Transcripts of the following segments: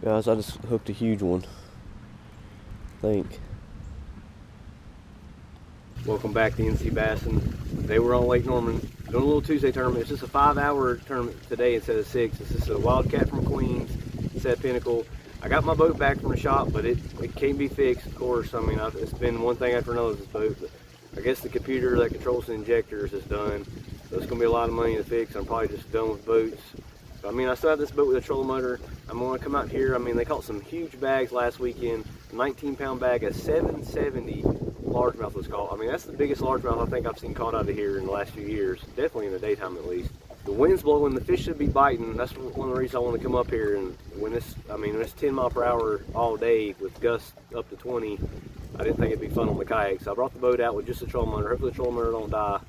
Guys, I just hooked a huge one. I think. Welcome back to NC Bassin. Today we're on Lake Norman doing a little Tuesday tournament. It's just a 5-hour tournament today instead of 6. It's just a Wildcat from Queens, set Pinnacle. I got my boat back from the shop, but it can't be fixed, of course. I mean, it's been one thing after another with this boat. But I guess the computer that controls the injectors is done. So it's going to be a lot of money to fix. I'm probably just done with boats. But, I mean, I still have this boat with a trolling motor. I'm going to come out here. I mean, they caught some huge bags last weekend. A 19-pound bag, a 770 largemouth was caught. I mean, that's the biggest largemouth I think I've seen caught out of here in the last few years. Definitely in the daytime at least. The wind's blowing, the fish should be biting. That's one of the reasons I want to come up here. And when it's 10 mile per hour all day with gusts up to 20, I didn't think it'd be fun on the kayak. So I brought the boat out with just a trolling motor. Hopefully the trolling motor don't die.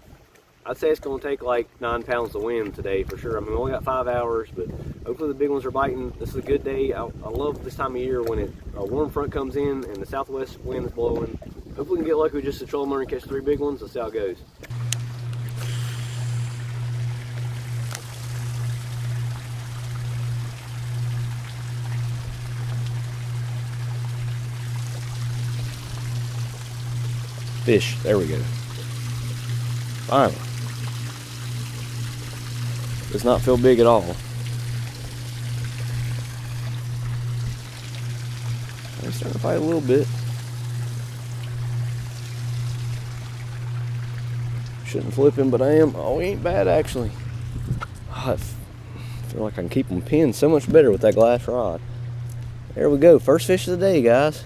I'd say it's going to take like 9 pounds to win today for sure. I mean, we only got 5 hours, but hopefully the big ones are biting. This is a good day. I love this time of year when a warm front comes in and the southwest wind is blowing. Hopefully we can get lucky with just a trolling motor and catch 3 big ones. Let's see how it goes. Fish, there we go. Finally. Does not feel big at all. I'm starting to fight a little bit. Shouldn't flip him, but I am. Oh, he ain't bad actually. Oh, I feel like I can keep him pinned so much better with that glass rod. There we go. First fish of the day, guys.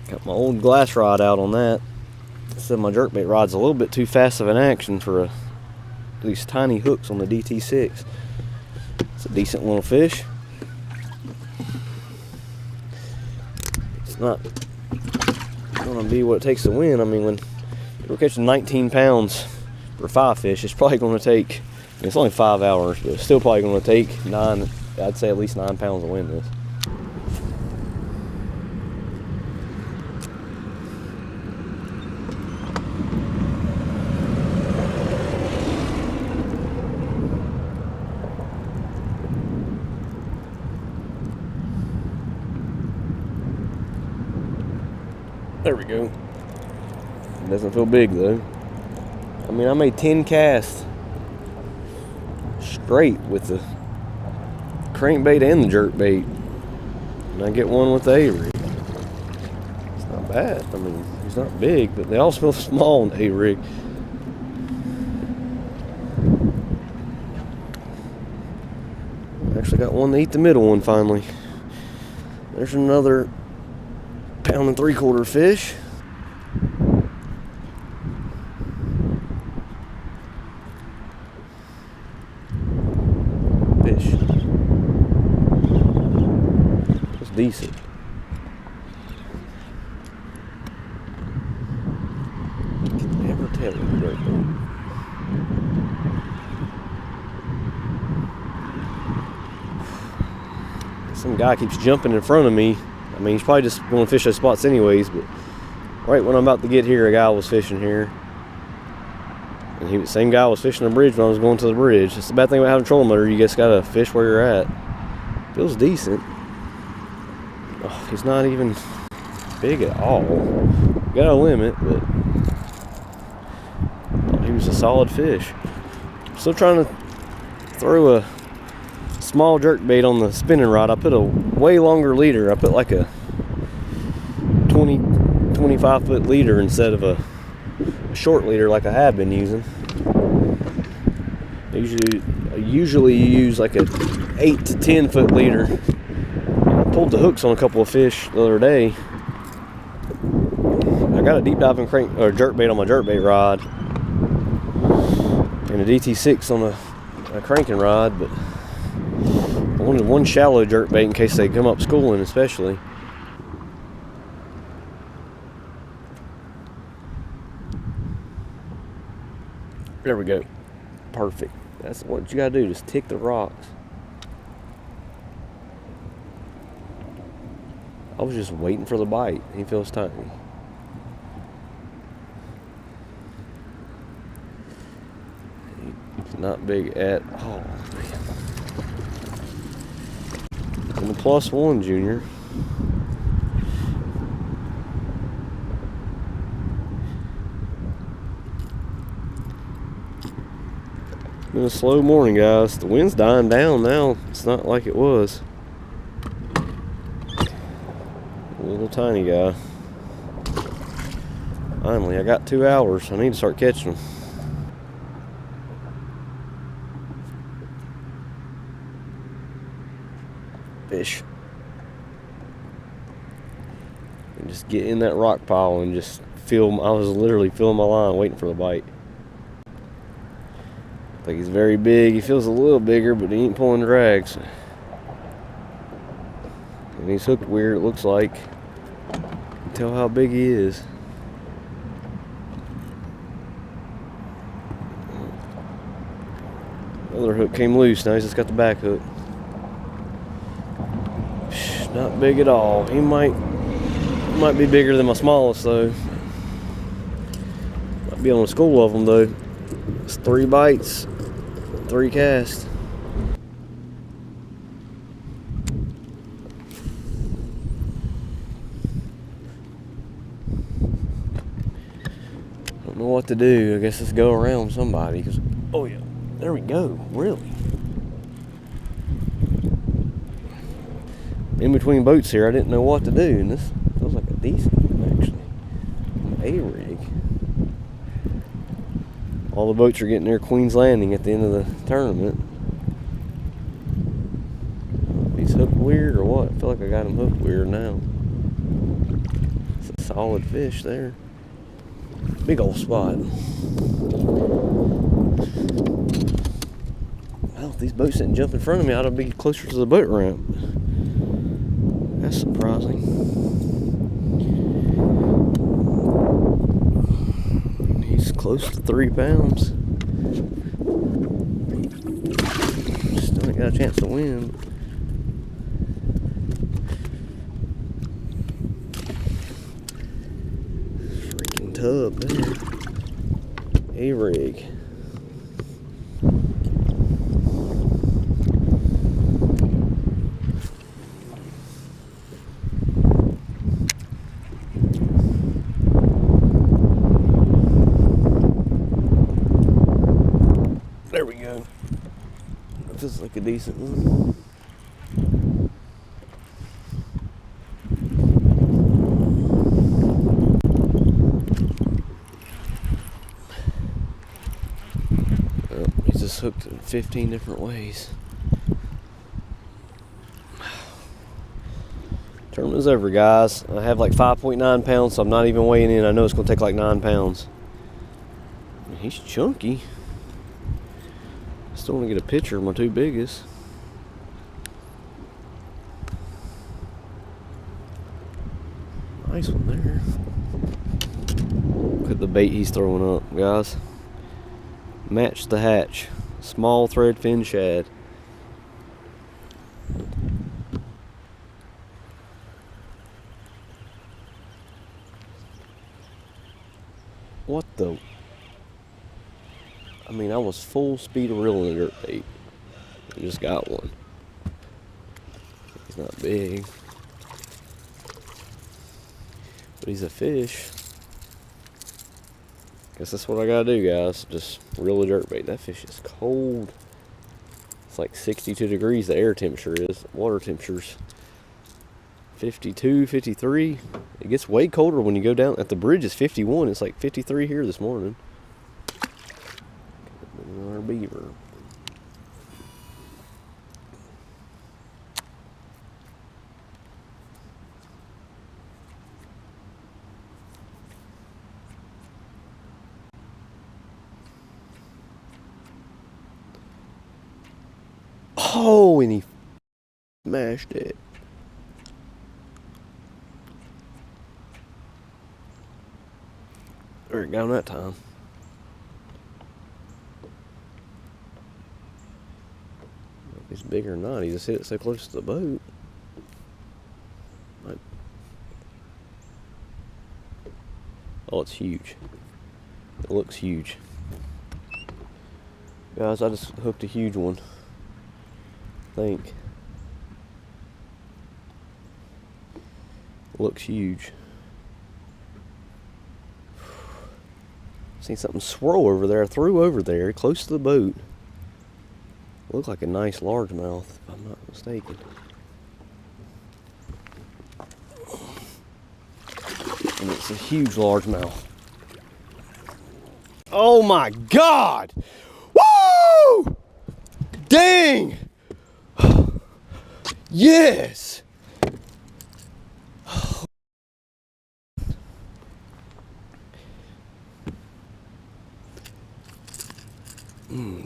Got my old glass rod out on that. I said my jerkbait rod's a little bit too fast of an action for these tiny hooks on the DT6. It's a decent little fish. It's not gonna be what it takes to win. I mean, when we're catching 19 pounds for 5 fish, it's probably gonna take, it's only 5 hours, but it's still probably gonna take 9, I'd say at least 9 pounds to win this. There we go. It doesn't feel big though. I mean, I made 10 casts straight with the crankbait and the jerkbait, and I get one with the A-rig. It's not bad. I mean, he's not big, but they all feel small on the A-rig. Actually got one to eat the middle one finally. There's another 1 3/4 fish. Fish. It's decent. Can never tell with the jerkbait. Some guy keeps jumping in front of me. I mean, he's probably just going to fish those spots anyways, but right when I'm about to get here, a guy was fishing here. And the same guy was fishing the bridge when I was going to the bridge. It's the bad thing about having a trolling motor, you just got to fish where you're at. Feels decent. Oh, he's not even big at all. Got a limit, but he was a solid fish. Still trying to throw a small jerkbait on the spinning rod. I put a way longer leader. I put like a 25 foot leader instead of a short leader like I have been using. I usually use like a 8 to 10 foot leader. I pulled the hooks on a couple of fish the other day. I got a deep diving crank or jerkbait on my jerkbait rod and a DT6 on a cranking rod, but I wanted one shallow jerkbait in case they come up schooling, especially. There we go. Perfect. That's what you gotta do, just tick the rocks. I was just waiting for the bite. He feels tiny. Not big at all. And a +1 junior. Been a slow morning, guys. The wind's dying down now. It's not like it was. A little tiny guy. Finally, I got 2 hours. I need to start catching them. Fish. And just get in that rock pile and just feel. I was literally feeling my line, waiting for the bite. I think he's very big. He feels a little bigger, but he ain't pulling drags. And he's hooked weird, it looks like. You can tell how big he is. Other hook came loose. Now he's just got the back hook. Not big at all. He might be bigger than my smallest though. Might be on a school of them though. It's 3 bites, 3 casts. Don't know what to do. I guess let's go around somebody. Cause, oh yeah, there we go. Really. In between boats here, I didn't know what to do, and this feels like a decent one actually. A-rig. All the boats are getting near Queen's Landing at the end of the tournament. He's hooked weird or what? I feel like I got him hooked weird now. It's a solid fish there. Big old spot. Well, if these boats didn't jump in front of me, I'd be closer to the boat ramp. That's surprising. He's close to 3 pounds. Still ain't got a chance to win. Freaking tub there. A-rig. There we go. This is like a decent one. Well, he's just hooked in 15 different ways. Tournament's over, guys. I have like 5.9 pounds, so I'm not even weighing in. I know it's going to take like 9 pounds. He's chunky. Still want to get a picture of my 2 biggest. Nice one there. Look at the bait he's throwing up, guys. Match the hatch. Small thread fin shad. What the? I mean, I was full speed of reeling a dirt bait. I just got one. He's not big. But he's a fish. Guess that's what I gotta do, guys. Just reel a dirt bait. That fish is cold. It's like 62 degrees, the air temperature is. Water temperature's 52, 53. It gets way colder when you go down. At the bridge it's 51. It's like 53 here this morning. Our beaver. Oh, and he smashed it. There it got him that time. If he's big or not, he just hit it so close to the boat. Oh, it's huge. It looks huge. Guys, I just hooked a huge one. I think. Looks huge. Seen something swirl over there. I threw over there, close to the boat. Looked like a nice largemouth, if I'm not mistaken. And it's a huge largemouth. Oh my God! Woo! Dang! Yes!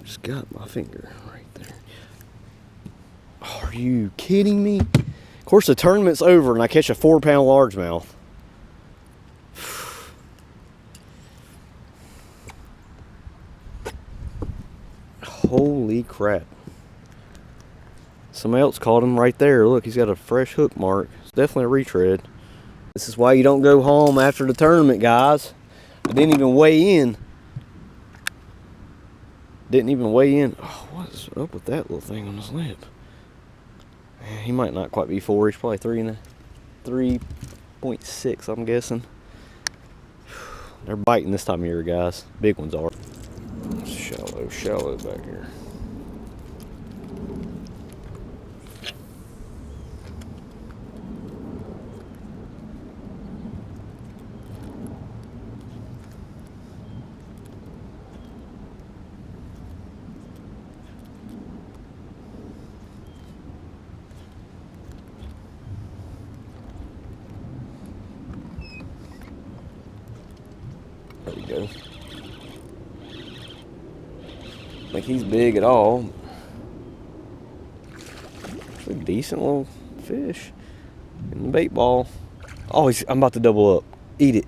Just got my finger right there. Are you kidding me? Of course, the tournament's over and I catch a 4-pound largemouth. Holy crap. Somebody else caught him right there. Look, he's got a fresh hook mark. It's definitely a retread. This is why you don't go home after the tournament, guys. I didn't even weigh in. Oh, what is up with that little thing on his lip? Man, he might not quite be 4. He's probably 3.6, I'm guessing. They're biting this time of year, guys. Big ones are. Shallow back here. There we go. Like he's big at all. It's a decent little fish. And the bait ball. Oh, I'm about to double up. Eat it.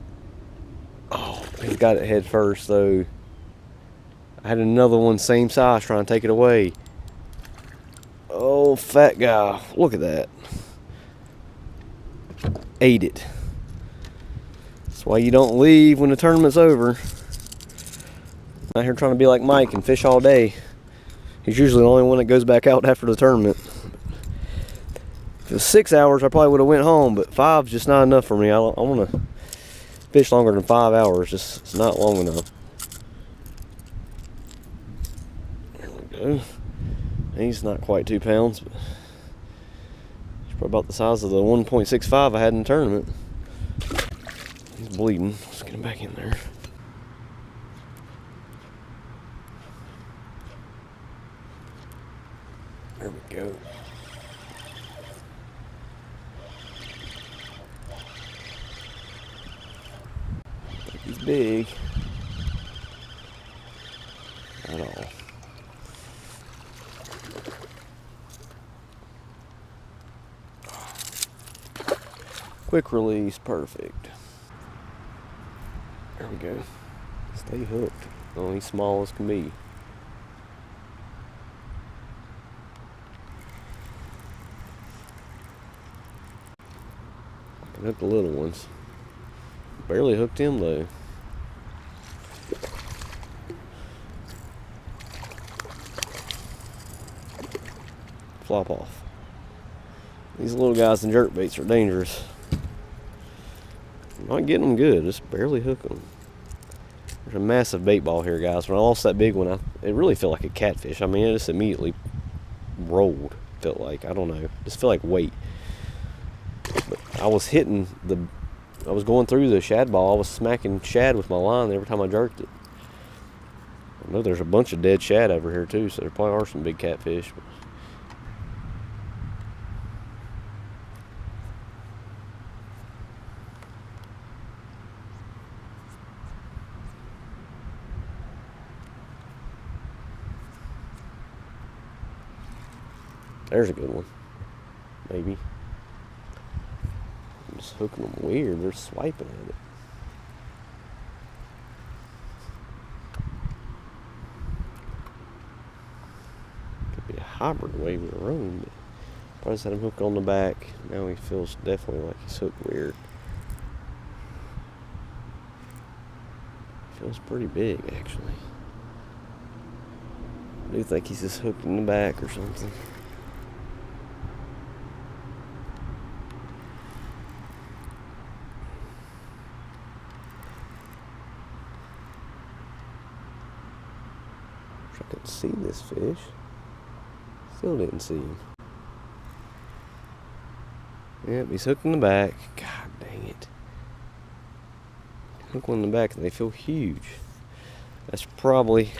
Oh, he's got it head first though. I had another one same size trying to take it away. Oh, fat guy. Look at that. Ate it. That's why you don't leave when the tournament's over. I'm out here trying to be like Mike and fish all day. He's usually the only one that goes back out after the tournament. If it was 6 hours, I probably would have went home, but 5's just not enough for me. I want to fish longer than 5 hours. Just it's not long enough. There we go. He's not quite 2 pounds, but he's probably about the size of the 1.65 I had in the tournament. He's bleeding. Let's get him back in there. There we go. I think he's big. Not all. Quick release, perfect. There we go. Stay hooked. Only small as can be. I can hook the little ones. Barely hooked him though. Flop off. These little guys and jerk baits are dangerous. Not getting them good, just barely hook them. There's a massive bait ball here, guys. When I lost that big one, it really felt like a catfish. I mean, it just immediately rolled. Felt like, I don't know, just felt like weight. But I was hitting I was going through the shad ball. I was smacking shad with my line every time I jerked it. I know there's a bunch of dead shad over here too, so there probably are some big catfish. But there's a good one. Maybe. I'm just hooking them weird. They're swiping at it. Could be a hybrid wave of their own, but probably just had him hooked on the back. Now he feels definitely like he's hooked weird. Feels pretty big, actually. I do think he's just hooked in the back or something. Wish I could see this fish. Still didn't see him. Yep, he's hooked in the back. God dang it. Hook one in the back and they feel huge. That's probably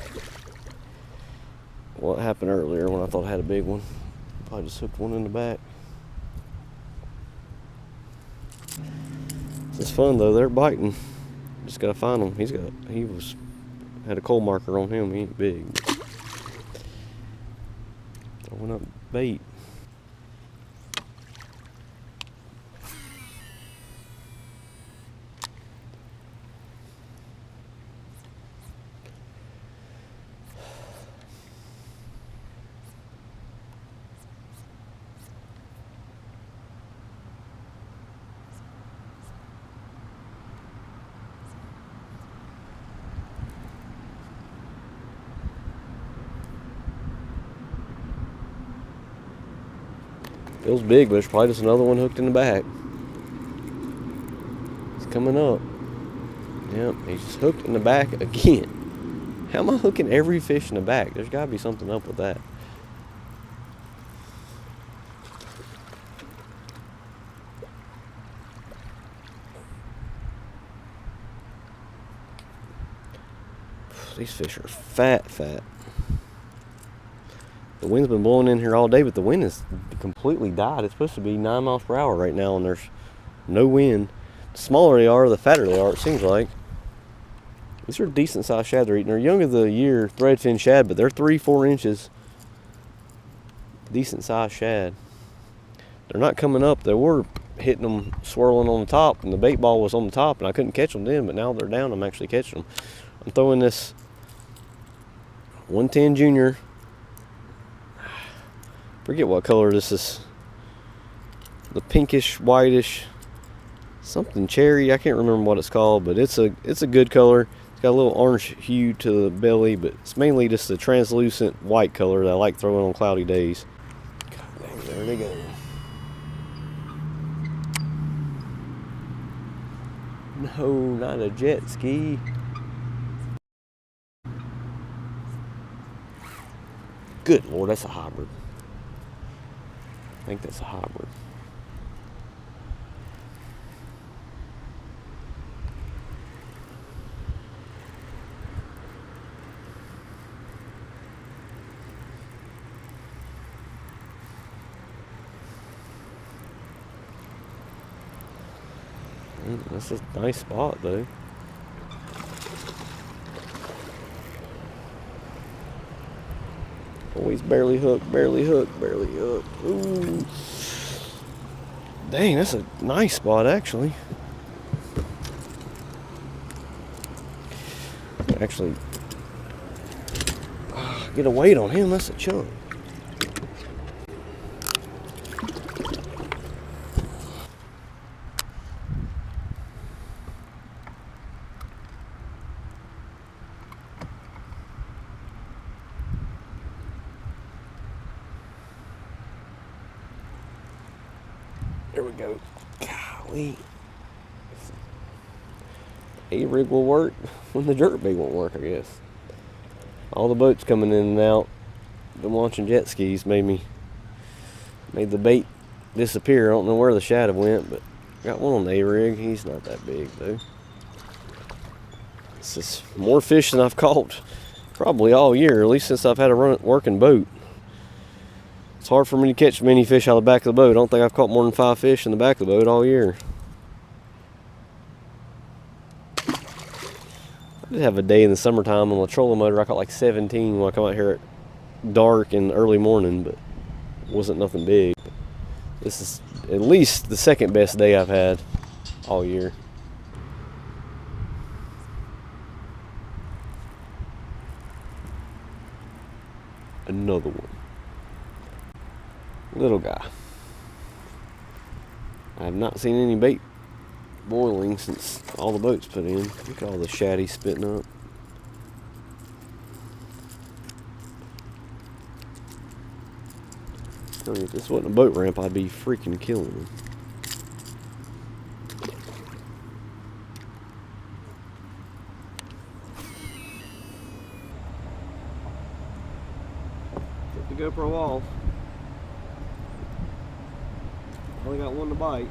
what happened earlier when I thought I had a big one. Probably just hooked one in the back. It's fun though, they're biting. Just gotta find him. Had a coal marker on him, he ain't big. Throwing up bait. Feels big, but there's probably just another one hooked in the back. He's coming up. Yep, he's just hooked in the back again. How am I hooking every fish in the back? There's got to be something up with that. These fish are fat. The wind's been blowing in here all day, but the wind has completely died. It's supposed to be 9 miles per hour right now, and there's no wind. The smaller they are, the fatter they are, it seems like. These are decent sized shad they're eating. They're young of the year threadfin shad, but they're 3-4 inches. Decent sized shad. They're not coming up. They were hitting them, swirling on the top, and the bait ball was on the top, and I couldn't catch them then, but now they're down. I'm actually catching them. I'm throwing this 110 Junior. Forget what color this is. The pinkish, whitish, something cherry. I can't remember what it's called, but it's a good color. It's got a little orange hue to the belly, but it's mainly just the translucent white color that I like throwing on cloudy days. God dang, there they go. No, not a jet ski. Good Lord, that's a hybrid. I think that's a hybrid. That's a nice spot though. Always barely hooked. Ooh. Dang, that's a nice spot actually. Actually, get a weight on him, that's a chunk. There we go. Golly. A-rig will work when the jerk bait won't work, I guess. All the boats coming in and out. Been launching jet skis made the bait disappear. I don't know where the shadow went, but got one on the A-rig. He's not that big though. This is more fish than I've caught probably all year, at least since I've had a working boat. It's hard for me to catch many fish out of the back of the boat. I don't think I've caught more than 5 fish in the back of the boat all year. I did have a day in the summertime on the trolling motor. I caught like 17 when I come out here at dark and early morning, but it wasn't nothing big. This is at least the second best day I've had all year. Another one. Little guy. I have not seen any bait boiling since all the boats put in. Look at all the shaddy spitting up. If this wasn't a boat ramp, I'd be freaking killing him. Took the GoPro off. Only got one to bite.